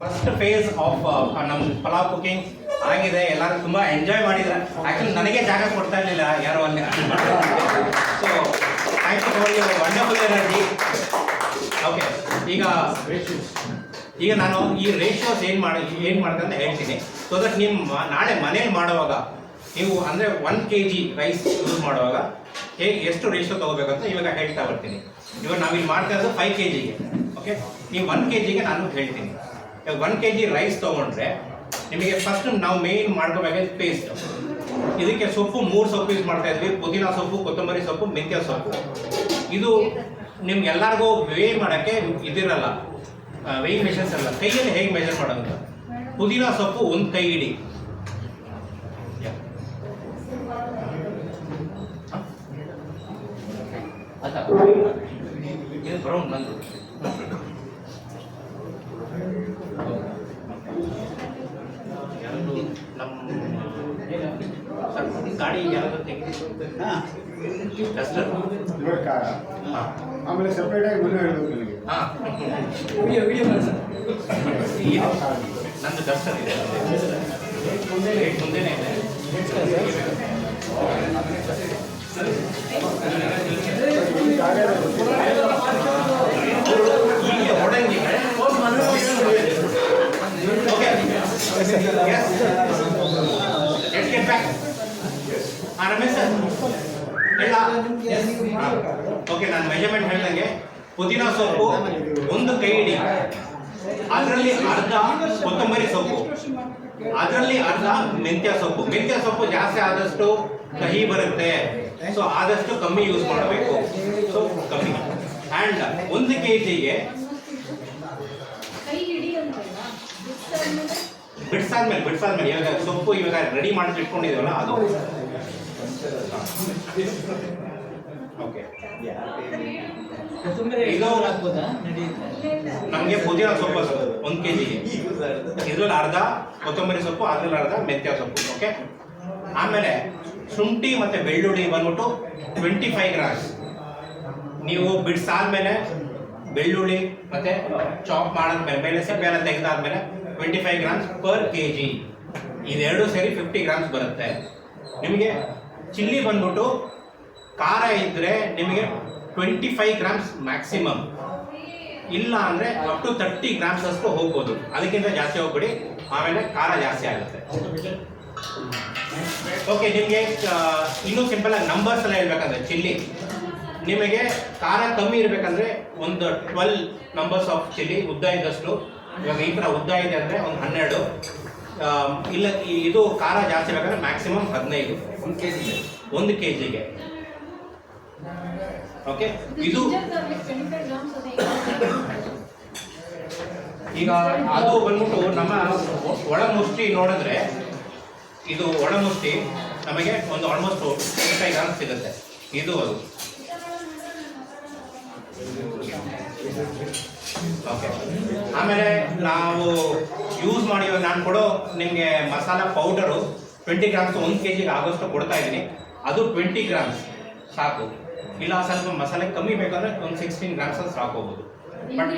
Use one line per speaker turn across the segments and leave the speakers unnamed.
First phase of ನಮ್ಮ pulao cooking ಆಗಿದೆ. ಎಲ್ಲರೂ ತುಂಬ ಎಂಜಾಯ್ ಮಾಡಿದ್ರೆ. ಆ್ಯಕ್ಚುಲಿ ನನಗೆ ಜಾಗ ಕೊಡ್ತಾ ಇರಲಿಲ್ಲ ಯಾರೋ ಅಲ್ಲಿ. So thank you for your wonderful energy. Okay, ಈಗ ನಾನು ಈ ರೇಷಿಯೋಸ್ ಏನು ಮಾಡ್ದೆ ಅಂತ ಹೇಳ್ತೀನಿ. ಸೊ ದಟ್ ನಿಮ್ಮ ನಾಳೆ ಮನೇಲಿ ಮಾಡುವಾಗ ನೀವು ಅಂದರೆ 1 kg ರೈಸ್ ಯೂಸ್ ಮಾಡುವಾಗ ಎಷ್ಟು ರೇಷಿಯೋ ತೊಗೋಬೇಕಂತ ಇವಾಗ ಹೇಳ್ತಾ ಬರ್ತೀನಿ. ಇವಾಗ ನಾವಿಲ್ಲಿ ಮಾಡ್ತಾ ಇರೋದು 5 kgಗೆ. ಓಕೆ, ನೀವು 1 kgಗೆ ನಾನು ಹೇಳ್ತೀನಿ. 1 kg ರೈಸ್ ತೊಗೊಂಡ್ರೆ ನಿಮಗೆ ಫಸ್ಟ್ ನಾವು ಮೇನ್ ಮಾಡ್ಕೋಬೇಕಾದ್ರೆ ಪೇಸ್ಟ್. ಇದಕ್ಕೆ ಸೊಪ್ಪು 3 ಸೊಪ್ಪು ಯೂಸ್ ಮಾಡ್ತಾ ಇದ್ವಿ. ಪುದೀನ ಸೊಪ್ಪು, ಕೊತ್ತಂಬರಿ ಸೊಪ್ಪು, ಮೆಂತ್ಯ ಸೊಪ್ಪು. ಇದು ನಿಮ್ಗೆಲ್ಲರಿಗೂ ವೇ ಮಾಡೋಕ್ಕೆ ಇದಿರಲ್ಲ, ವೇಯಿಂಗ್ ಮೆಷರ್ಸ್ ಅಲ್ಲ. ಕೈಯಲ್ಲಿ ಹೇಗೆ ಮೆಷರ್ ಮಾಡೋದು? ಪುದೀನ ಸೊಪ್ಪು 1 ಕೈ ಇಡಿ. ಇದು ಬ್ರೌನ್ ನಂದು. ನಮ್ಮ ಗಾಡಿ ಯಾರಾದ್ರೂ ಡಸ್ಟರ್
ಆಮೇಲೆ ಸೆಪರೇಟ್ ಆಗಿ ಮುಂದೆ ಹೇಳಬೇಕು ನನಗೆ.
ನಂದು ಡಸ್ಟರ್ ಇದೆ ಮುಂದೆನೇ ಇದೆ. ಓಕೆ, ನಾನು ಮೆಜರ್ಮೆಂಟ್ ಹೇಳ್ದಂಗೆ ಪುದೀನ ಸೊಪ್ಪು 1 ಕೈ ಇಡಿ, ಅದರಲ್ಲಿ ಅರ್ಧ ಕೊತ್ತಂಬರಿ ಸೊಪ್ಪು, ಅದರಲ್ಲಿ ಅರ್ಧ ಮೆಂತ್ಯ ಸೊಪ್ಪು. ಮೆಂತ್ಯ ಸೊಪ್ಪು ಜಾಸ್ತಿ ಆದಷ್ಟು ಕಹಿ ಬರುತ್ತೆ, ಸೊ ಆದಷ್ಟು ಕಮ್ಮಿ ಯೂಸ್ ಮಾಡಬೇಕು. ಸೊ ಕಮ್ಮಿ. ಆ್ಯಂಡ್ 1 kgಗೆ ಬಿಡ್ಸಾದ್ಮೇಲೆ ಇವಾಗ ಸೊಪ್ಪು ಇವಾಗ ರೆಡಿ ಮಾಡಿ ಇಟ್ಕೊಂಡಿದ್ದೀವಲ್ಲ ಅದು. ಓಕೆ, ಇದು ನಮಗೆ ಪುದೀನ ಸೊಪ್ಪು 1 kgಗೆ, ಇದ್ರಲ್ಲಿ ಅರ್ಧ ಕೊತ್ತಂಬರಿ ಸೊಪ್ಪು, ಅದ್ರಲ್ಲಿ ಅರ್ಧ ಮೆಂತ್ಯ ಸೊಪ್ಪು. ಓಕೆ, ಆಮೇಲೆ ಶುಂಠಿ ಮತ್ತು ಬೆಳ್ಳುಳ್ಳಿ ಬಂದ್ಬಿಟ್ಟು 25 ಗ್ರಾಮ್ಸ್. ನೀವು ಬಿಡ್ಸಾದ್ಮೇಲೆ ಬೆಳ್ಳುಳ್ಳಿ ಮತ್ತು ಚಾಪ್ ಮಾಡಾದ್ಮೇಲೆ ಮೇಲೆ ಸಿಪ್ಪೆ ಎಲ್ಲ ತೆಗೆದಾದ್ಮೇಲೆ 25 ಗ್ರಾಮ್ಸ್ ಪರ್ kg. ಇದೆರಡು ಸೇರಿ 50 ಗ್ರಾಮ್ಸ್ ಬರುತ್ತೆ. ನಿಮಗೆ ಚಿಲ್ಲಿ ಬಂದ್ಬಿಟ್ಟು ಖಾರ ಇದ್ದರೆ ನಿಮಗೆ 25 ಗ್ರಾಮ್ಸ್ ಮ್ಯಾಕ್ಸಿಮಮ್, ಇಲ್ಲ ಅಂದರೆ ಅಪ್ ಟು 30 ಗ್ರಾಮ್ಸ್ ಅಷ್ಟು ಹೋಗ್ಬೋದು. ಅದಕ್ಕಿಂತ ಜಾಸ್ತಿ ಹೋಗ್ಬಿಡಿ, ಆಮೇಲೆ ಖಾರ ಜಾಸ್ತಿ ಆಗುತ್ತೆ. ಓಕೆ, ನಿಮಗೆ ಇನ್ನೂ ಸಿಂಪಲ್ ಆಗಿ ನಂಬರ್ಸ್ ಎಲ್ಲ ಹೇಳ್ಬೇಕಂದ್ರೆ ಚಿಲ್ಲಿ ನಿಮಗೆ ಖಾರ ಕಮ್ಮಿ ಇರಬೇಕಂದ್ರೆ ಒಂದು 12 ನಂಬರ್ಸ್ ಆಫ್ ಚಿಲ್ಲಿ ಉದ್ದ ಇದ್ದಷ್ಟು. ಇವಾಗ ಈ ಥರ ಉದ್ದ ಇದೆ ಅಂದರೆ ಒಂದು 12. ಇಲ್ಲ ಇದು ಖಾರ ಜಾಸ್ತಿ ಬೇಕಾದ್ರೆ ಮ್ಯಾಕ್ಸಿಮಮ್ 15 1 kgಗೆ. ಓಕೆ, ಇದು ಈಗ ಅದು ಬಂದ್ಬಿಟ್ಟು ನಮ್ಮ ಒಳಮುಷ್ಟಿ ನೋಡಿದ್ರೆ ಇದು ಒಳಮುಷ್ಟಿ ನಮಗೆ ಒಂದು ಆಲ್ಮೋಸ್ಟ್ 25 ಗ್ರಾಮ್ಸ್ ಸಿಗುತ್ತೆ. ಇದು ಅದು. ಓಕೆ, ಆಮೇಲೆ ನಾವು ಯೂಸ್ ಮಾಡಿ ನಾನು ಕೊಡೋ ನಿಮಗೆ ಮಸಾಲ ಪೌಡರು 20 ಗ್ರಾಮ್ಸ್ 1 kgಗೆ ಆಗೋಷ್ಟು ಕೊಡ್ತಾ ಇದ್ದೀನಿ. ಅದು 20 ಗ್ರಾಮ್ಸ್ ಸಾಕು. ಇಲ್ಲ ಸ್ವಲ್ಪ ಮಸಾಲೆ ಕಮ್ಮಿ ಬೇಕಂದ್ರೆ ಒಂದು 16 ಗ್ರಾಮ್ಸ್ ಅಂತ ಹಾಕೋಬಹುದು. ಬಟ್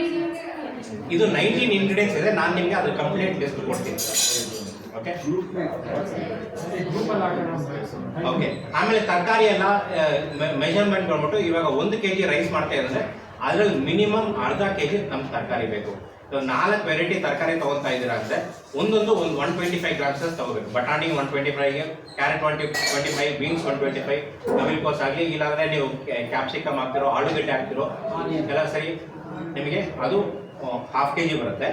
ಇದು 19 ಇಂಗ್ರೀಡಿಯೆಂಟ್ಸ್ ಇದೆ. ನಾನು ನಿಮಗೆ ಅದು ಕಂಪ್ಲೀಟ್ ಲಿಸ್ಟ್ ಕೊಡ್ತೀನಿ. ಓಕೆ ಓಕೆ, ಆಮೇಲೆ ತರಕಾರಿ ಎಲ್ಲ ಮೆಜರ್ಮೆಂಟ್ ಬಂದ್ಬಿಟ್ಟು ಇವಾಗ 1 kg ರೈಸ್ ಮಾಡ್ತಾ ಇದ್ರೆ ಅದರಲ್ಲಿ ಮಿನಿಮಮ್ ಅರ್ಧ kg ನಮ್ಮ ತರಕಾರಿ ಬೇಕು. 4 ವೆರೈಟಿ ತರಕಾರಿ ತೊಗೊತಾ ಇದ್ದೀರಾ ಅಂದರೆ ಒಂದು 125 ಗ್ರಾಮ್ಸ್ ತೊಗೋಬೇಕು. ಬಟಾಣಿ 125, ಕ್ಯಾರೆಟ್ 25, ಬೀನ್ಸ್ 125, ನವಿಲುಕೋಸು ಆಗಲಿ, ಇಲ್ಲಾಂದರೆ ನೀವು ಕ್ಯಾಪ್ಸಿಕಮ್ ಹಾಕ್ತಿರೋ, ಆಲೂಗಡ್ಡೆ ಹಾಕ್ತಿರೋ ಎಲ್ಲ ಸರಿ ನಿಮಗೆ ಅದು 1/2 kg ಬರುತ್ತೆ.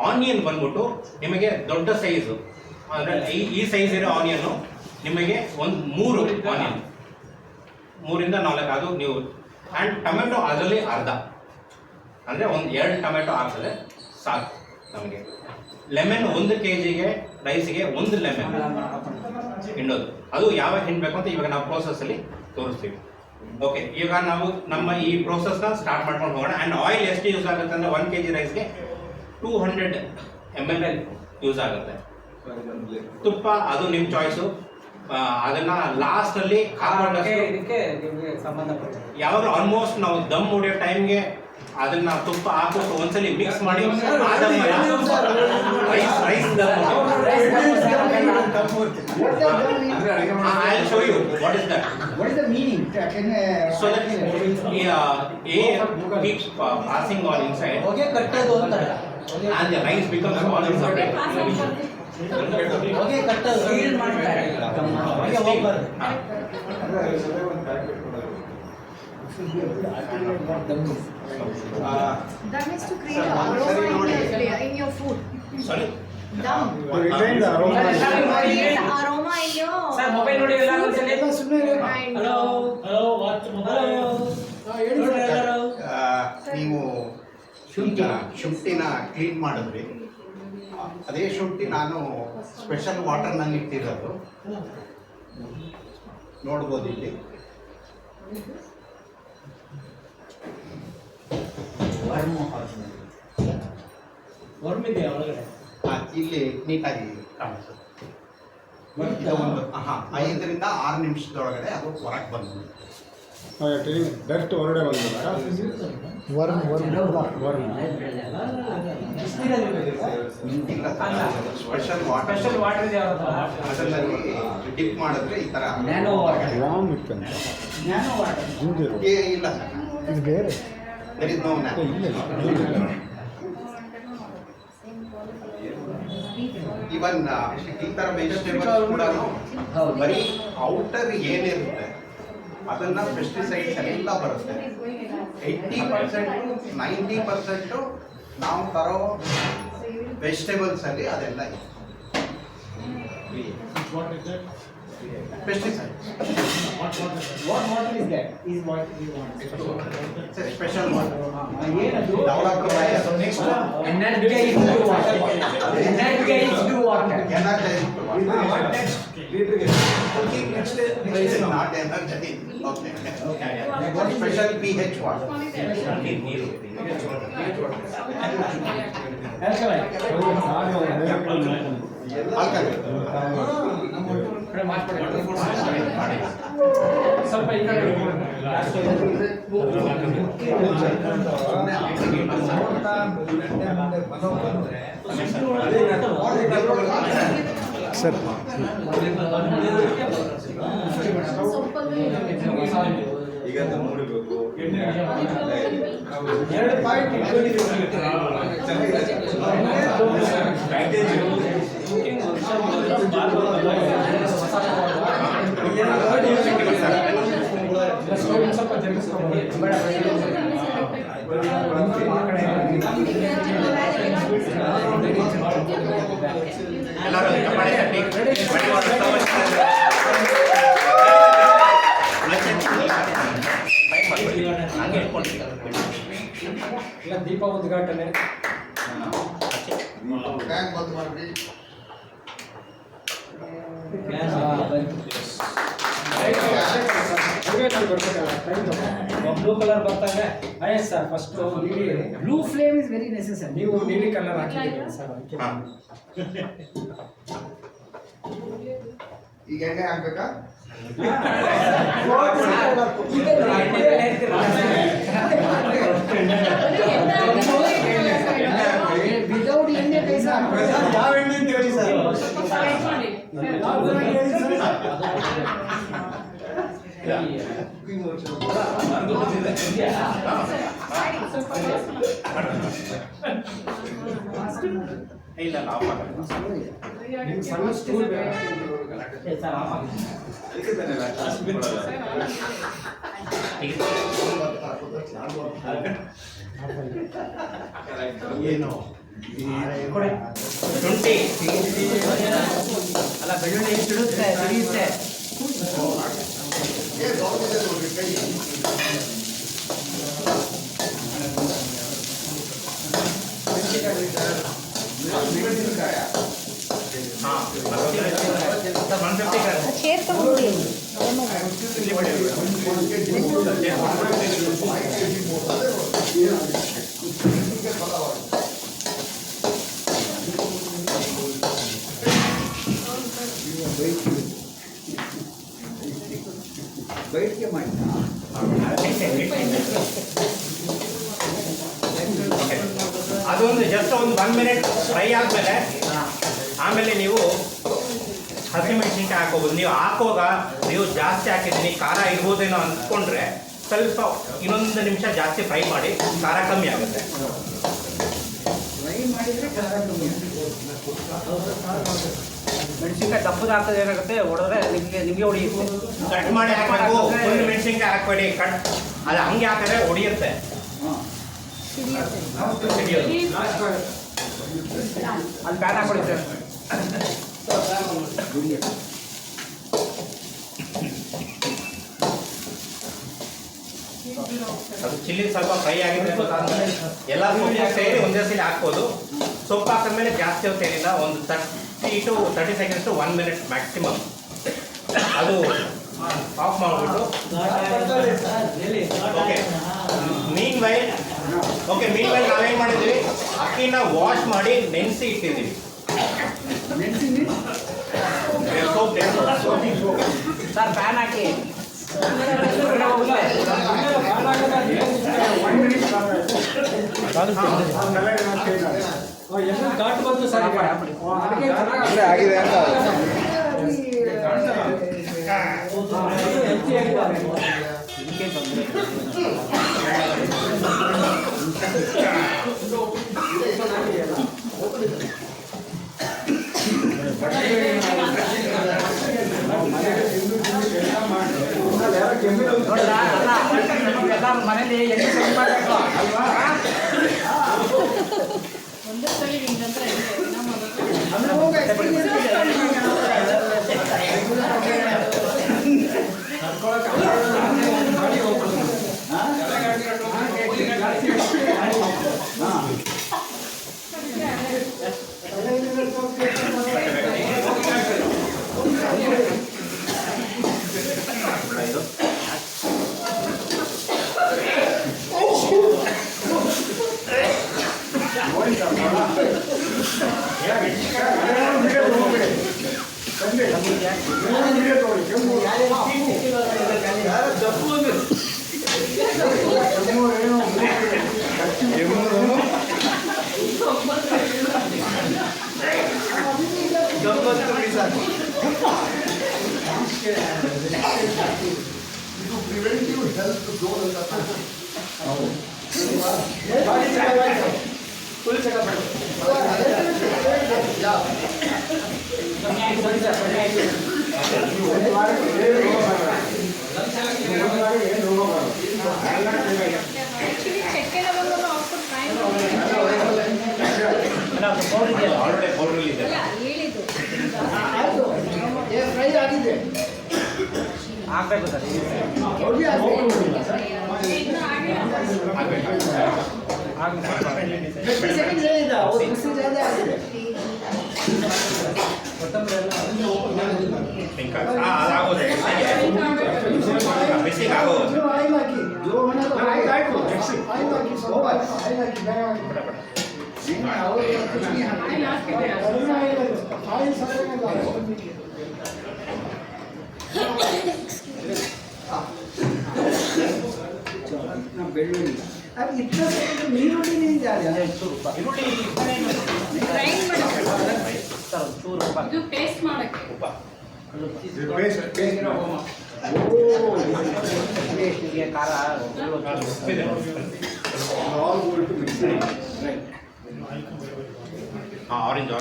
ಆನಿಯನ್ ಬಂದ್ಬಿಟ್ಟು ನಿಮಗೆ ದೊಡ್ಡ ಸೈಜು ಅಂದರೆ ಈ ಸೈಜ್ ಇರೋ ಆನಿಯನ್ನು ನಿಮಗೆ ಒಂದು 3 ಆನಿಯನ್, 3ರಿಂದ 4 ಅದು ನೀವು. ಆ್ಯಂಡ್ ಟೊಮೆಟೊ ಅದರಲ್ಲಿ ಅರ್ಧ, ಅಂದರೆ ಒಂದು 2 ಟೊಮೆಟೊ ಹಾಕಿದ್ರೆ ಸಾಕು ನಮಗೆ. ಲೆಮನ್ 1 kgಗೆ ರೈಸಿಗೆ 1 ಲೆಮನ್ ಹಿಂಡೋದು. ಅದು ಯಾವಾಗ ಹಿಂಡಬೇಕು ಅಂತ ಇವಾಗ ನಾವು ಪ್ರೋಸೆಸ್ಸಲ್ಲಿ ತೋರಿಸ್ತೀವಿ. ಓಕೆ, ಈಗ ನಾವು ನಮ್ಮ ಈ ಪ್ರೋಸೆಸ್ನ ಸ್ಟಾರ್ಟ್ ಮಾಡ್ಕೊಂಡು ಹೋಗೋಣ. ಆ್ಯಂಡ್ ಆಯಿಲ್ ಎಷ್ಟು ಯೂಸ್ ಆಗುತ್ತೆ ಅಂದರೆ 1 kg ರೈಸ್ಗೆ 200 ml ಯೂಸ್ ಆಗುತ್ತೆ. ತುಪ್ಪ ಅದು ನಿಮ್ಮ ಚಾಯ್ಸು. ಅದನ್ನ ಲಾಸ್ಟ್ ಅಲ್ಲಿ ಯಾವಾಗ ಆಲ್ಮೋಸ್ಟ್ ನಾವು ದಮ್ ಹೊಡೆಯೋ ಟೈಮ್ಗೆ ಅದನ್ನ ತುಪ್ಪ ಹಾಕ್ಬಿಟ್ಟು ಒಂದ್ಸಲಿ ಮಿಕ್ಸ್ ಮಾಡಿ rice I'll show you what is that.
What is the meaning? Can
So that air keeps passing on inside
ಹೊಗೆ ಕಟ್ಟೋದು ಅಂತಾರೆ.
and the rice becomes all in separate.
ಹೊಗೆ ಕಟ್ಟೋದು ಸೀಲ್ ಮಾಡ್ತಾರೆ. ಹೊಗೆ ಹೋಗ್ಬಾರ್ದು.
That is to create an aroma in your food.
Sorry.
Dum.
retain the aroma.
Create aroma in your.
Sir mobile ನೋಡಿ ಎಲ್ಲ ಒಂದ್ಸಲಿ.
And,
hello hello watch hello ನೋಡಿ ಎಲ್ಲರೂ.
ನೀವು ಶುಂಠಿನ ಕ್ಲೀನ್ ಮಾಡಿದ್ರಿ, ಅದೇ ಶುಂಠಿ ನಾನು ಸ್ಪೆಷಲ್ ವಾಟರ್ನಲ್ಲಿ ಇಟ್ಟಿರೋದು ನೋಡ್ಬೋದು ಇಲ್ಲಿ.
ವರ್ಮ್ ಇದೆಯಾ ಒಳಗಡೆ?
ಇಲ್ಲಿ ನೀಟಾಗಿ ಕಾಣಿಸುತ್ತೆ. ಇದು ಒಂದು 5ರಿಂದ 6 ನಿಮಿಷದೊಳಗಡೆ ಅದು ಹೊರಗೆ ಬಂದು
ಡಸ್ಟ್ ಹೊರಗಡೆ ಬಂದಿಲ್ಲ.
ಸ್ಪೆಷಲ್ ವಾಟರ್
ಸ್ಪೆಷಲ್ ವಾಟರ್ ಇದೆ
ಅದರಲ್ಲಿ ಡಿಪ್ ಮಾಡಿದ್ರೆ ಈ ಥರ
ನ್ಯಾನೋ ವಾಟರ್.
ವಾಮ್ ಇತ್ತಂತ
ನ್ಯಾನೋ ವಾಟರ್.
ಜಿಂಜರ್
ಇಲ್ಲ
ಇದು ಬೇರೆ
there is no ಇವನ್ ಈ ಥರ ವೆಜಿಟೇಬಲ್ಸ್ ಕೂಡ ಬರೀ ಔಟರ್ ಏನಿರುತ್ತೆ ಅದನ್ನ ಪೆಸ್ಟಿಸೈಡ್ಸ್ ಎಲ್ಲ ಬರುತ್ತೆ. 80% 90% ನಾವು ತರೋ ವೆಜಿಟೇಬಲ್ಸ್ ಅಲ್ಲಿ ಅದೆಲ್ಲ ಇದೆ. Pesticides.
What water is that? Is what you want?
It's a special water.
ಏನದು?
Developed by next
Energized water. Energized water.
energized water.
What next?
Cooking next is not energized. Okay. What special pH water?
Alkaline.
Alkaline.
ಸ್ವಲ್ಪ ಈ ಕಡೆ
sir
ಈಗ ಮೂಡಬೇಕು
ಎರಡು point ಸ್ವಲ್ಪ
ಎಲ್ಲರೂ ಚಪ್ಪಾಳೆ ತಟ್ಟಿ ಹಂಗೆ ಇಟ್ಕೊಂಡಿದ್ದೀವಿ.
ಇಲ್ಲ ದೀಪ ಉದ್ಘಾಟನೆ ಬ್ಲೂ ಕಲರ್ ಬರ್ತಾನೆ. ಆಯ್ತು ಸರ್, ಫಸ್ಟ್ ನೀಲಿ blue flame is very necessary. ನೀವು ನೀಲಿ ಕಲರ್ ಹಾಕಿದ್ದೀರಿ ಸರ್, ಅದಕ್ಕೆ
ಹಾ.
ಈಗ ಎಣ್ಣೆ ಹಾಕ್ಬೇಕಾ?
without ಎಣ್ಣೆ ಬೇಯಿಸ
ಯಾವ ಎಣ್ಣೆ ಅಂತ ಹೇಳಿ ಸರ್.
ಇಲ್ಲ ಆಫ್ ಮಾಡಲ್ಲ.
ಸಣ್ಣ ಸ್ಟೂಲ್
ಏನು
ಶುಂಠಿ
ಅಲ್ಲ, ಬೆಳ್ಳುಳ್ಳಿ ಎಷ್ಟು ಇಡುತ್ತೆ ತಿಳಿಯುತ್ತೆ.
ಚೇರ್ ತಗೊಂಡು
ಬೈಟ್ಗೆ ಮಾಡಿ
ಅದು ಅದೊಂದು ಜಸ್ಟ್ ಒಂದು 1 ಮಿನಿಟ್ ಫ್ರೈ ಆದಮೇಲೆ ಆಮೇಲೆ ನೀವು ಹಸಿಮೆಣಸಿನ್ಕಾಯಿ ಹಾಕೋಬೋದು. ನೀವು ಹಾಕುವಾಗ ನೀವು ಜಾಸ್ತಿ ಹಾಕಿದ್ದೀನಿ ಖಾರ ಇರ್ಬೋದೇನೋ ಅಂದ್ಕೊಂಡ್ರೆ ಸ್ವಲ್ಪ ಇನ್ನೊಂದು ನಿಮಿಷ ಜಾಸ್ತಿ ಫ್ರೈ ಮಾಡಿ, ಖಾರ ಕಮ್ಮಿ ಆಗುತ್ತೆ.
ಫ್ರೈ ಮಾಡಿದ್ರೆ ಖಾರ ಕಮ್ಮಿ
ಮೆಣಸಿನ್ಕಾಯಿ ದಪ್ಪದ ಹಾಕಿದ್ರೆ ಏನಾಗುತ್ತೆ, ಹೊಡೆದ್ರೆ ನಿಮಗೆ ಹೊಡೆಯುತ್ತೆ.
ಕಟ್ ಮಾಡಿ ಹಾಕಬೇಕು, ಫುಲ್ ಮೆಣಸಿನ್ಕಾಯಿ ಹಾಕಬೇಡಿ. ಅದು ಹಂಗೆ ಹಾಕಿದ್ರೆ ಹೊಡಿಯುತ್ತೆ. ಸಿಡಿಯೋದು.
ಅಲ್ಲಿ ಪ್ಯಾನ್ ಹಾಕೊಳ್ಳಿ ಸರ್.
ಅದು ಚಿಲ್ಲಿ ಸ್ವಲ್ಪ ಫ್ರೈ ಆಗಿದ್ರೆ ಗೊತ್ತಾದ್ಮೇಲೆ ಎಲ್ಲ ಸೊಪ್ಪು ಸೇರಿ ಒಂದೇ ಸಲ ಹಾಕ್ಬೋದು. ಸೊಪ್ಪು ಹಾಕಿದ್ಮೇಲೆ ಜಾಸ್ತಿ ಹೊತ್ತು ಏನಿಲ್ಲ, ಒಂದು 30 to 30 seconds to 1 minute maximum. ಅದು ಆಫ್ ಮಾಡಿಬಿಟ್ಟು ಓಕೆ. ಮೀನ್ ವೈಲ್ ನಾವೇನು ಮಾಡಿದ್ವಿ, ಅಕ್ಕಿನ ವಾಶ್ ಮಾಡಿ ನೆನೆಸಿ ಇಟ್ಟಿದ್ದೀವಿ.
ಸರ್ ಪ್ಯಾನ್ ಹಾಕಿ ಘಾಟ್ ಬಂತು ಸರ್.
ಆಗಿದೆ ಅಂತ
ಮನೇಲಿ ಎಣ್ಣೆ ಸರಿ ಮಾಡಬೇಕು ಅಲ್ವಾ?
ಒಂದೇ ಸಲ ಹಿಂಗಂದ್ರೆ
ಪ್ರಿವೆಂಟಿವ್ ಹೆಲ್ತ್ ಝೋನ್ ಅಂತ
ಫುಲ್ ಚೆಕಪ್ ಮಾಡಿ.
ಆಲ್ರೆಡಿ ಪೌಡರ್ ಇದೆ.
ಫ್ರೈ ಆಗಿದೆ
ಹಾಕ್ಬೇಕು ಸರ್.
ಅದಾಗೋದು ಬಿಸಿಗೆ ಆಗೋದು.
ಬೆಳ್ಳುಳ್ಳಿ ಅದು ಈರುಳ್ಳಿ
ಈರುಳ್ಳಿ
ಗ್ರೈಂಡ್ ಮಾಡಕ್ಕೆ
ಸರ್ ಒಂಚೂರು ಉಪ್ಪು ಹಾಕಿ.
ಇದು ಪೇಸ್ಟ್ ಮಾಡಕ್ಕೆ
ಉಪ್ಪ
ಟೇಸ್ಟಿಗೆ ಖಾರ
ಉಪ್ಪಿದೆ. ಹಾಂ ಆರೆಂಜ್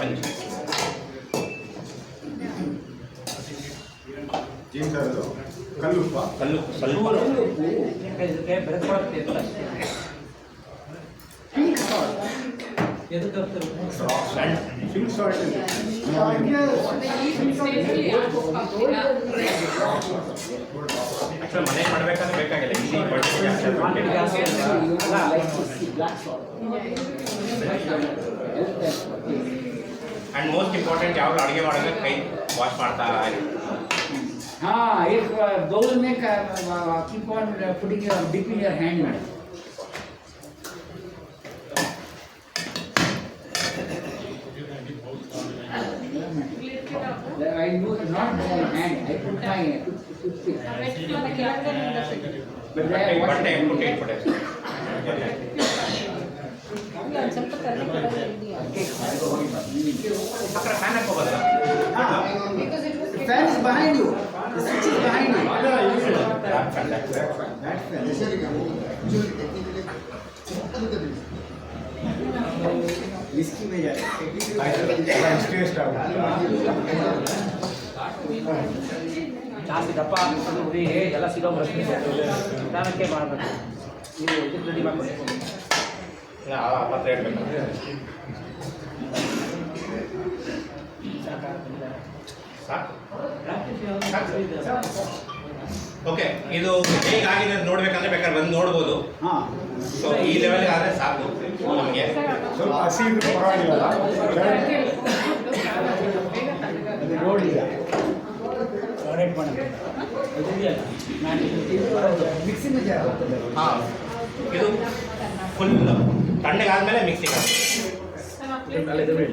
ಕಲ್ಲುಪ್ಪ
ಕಲ್ಲು ಸ್ವಲ್ಪ
ಇದಕ್ಕೆ ಬೆರೆಸ್ಕೊಳಕ್ಕೆ ಇಲ್ಲ ಅಷ್ಟೇ. ಎದಕ್ಕೆ ಹಾಕ್ತಾರೆ?
ಪಿಂಕ್ ಸಾಲ್ಟ್
ಆ್ಯಕ್ಚುಲಿ ಮನೆಗೆ ಮಾಡಬೇಕಾದ್ರೆ ಬೇಕಾಗಿಲ್ಲ, ಈಸಿ ಬಡ್ಡಿ ಜಾಸ್ತಿ ಆ್ಯಂಡ್ ಮೋಸ್ಟ್ ಇಂಪಾರ್ಟೆಂಟ್ ಯಾವಾಗ ಅಡುಗೆ ಮಾಡೋದು ಕೈ ವಾಶ್ ಮಾಡ್ತಾ ಇರಿ.
हाँ एक बाउल में keep on putting your dipping your hand में. I use not my hand. I put my toothpick. But
ಬಟ್ಟೆ
I
ಬಟ್ಟೆ
wash
ಪುಟ್ಟಿ
it.
ಇಟ್ಬಿಟ್ಟೆ.
ಸ್ವಲ್ಪ
ಆ ಕಡೆ fan ಹಾಕೋಬೋದಲ್ಲ?
Because it was
Fan is behind you. The switch is behind you. Risky में जाए.
ಜಾಸ್ತಿ ದಪ್ಪ ಹುಡುಗಿಗೆ ಎಲ್ಲ ಸಿಗೋ ಪ್ರಶ್ನೆ ನಿಧಾನಕ್ಕೆ ಮಾಡಬೇಕು. ನೀವು ಇದಕ್ಕೆ ರೆಡಿ ಮಾಡ್ಕೊಳ್ಳಿ.
ಆ ಪಾತ್ರೆ ಇಡ್ಬೇಕು. ಸಾಕು. ಓಕೆ, ಇದು ಹೇಗಾಗಿದೆ ಅಂತ ನೋಡ್ಬೇಕಂದ್ರೆ ಬೇಕಾದ್ರೆ ಬಂದು ನೋಡ್ಬೋದು.
हाँ.
ಸೊ ಈ ಲೆವೆಲ್ ಆದ್ರೆ ಸಾಕು ನಮಗೆ.
ಸ್ವಲ್ಪ ಹಸಿ ಇದ್ರೆ ಪರವಾಗಿಲ್ಲ.
ಅದು ನೋಡಿಲ್ಲ ಕರೆಕ್ಟ್ ಮಾಡೋದು ಇದೆಯಲ್ಲ
Mixing में जा.
ಹಾ, ಇದು ಫುಲ್ ತಣ್ಣಗಾದ್ಮೇಲೆ ಮಿಕ್ಸಿಂಗ್
ಅಲ್ಲ ಇದು ಬಿಡಿ.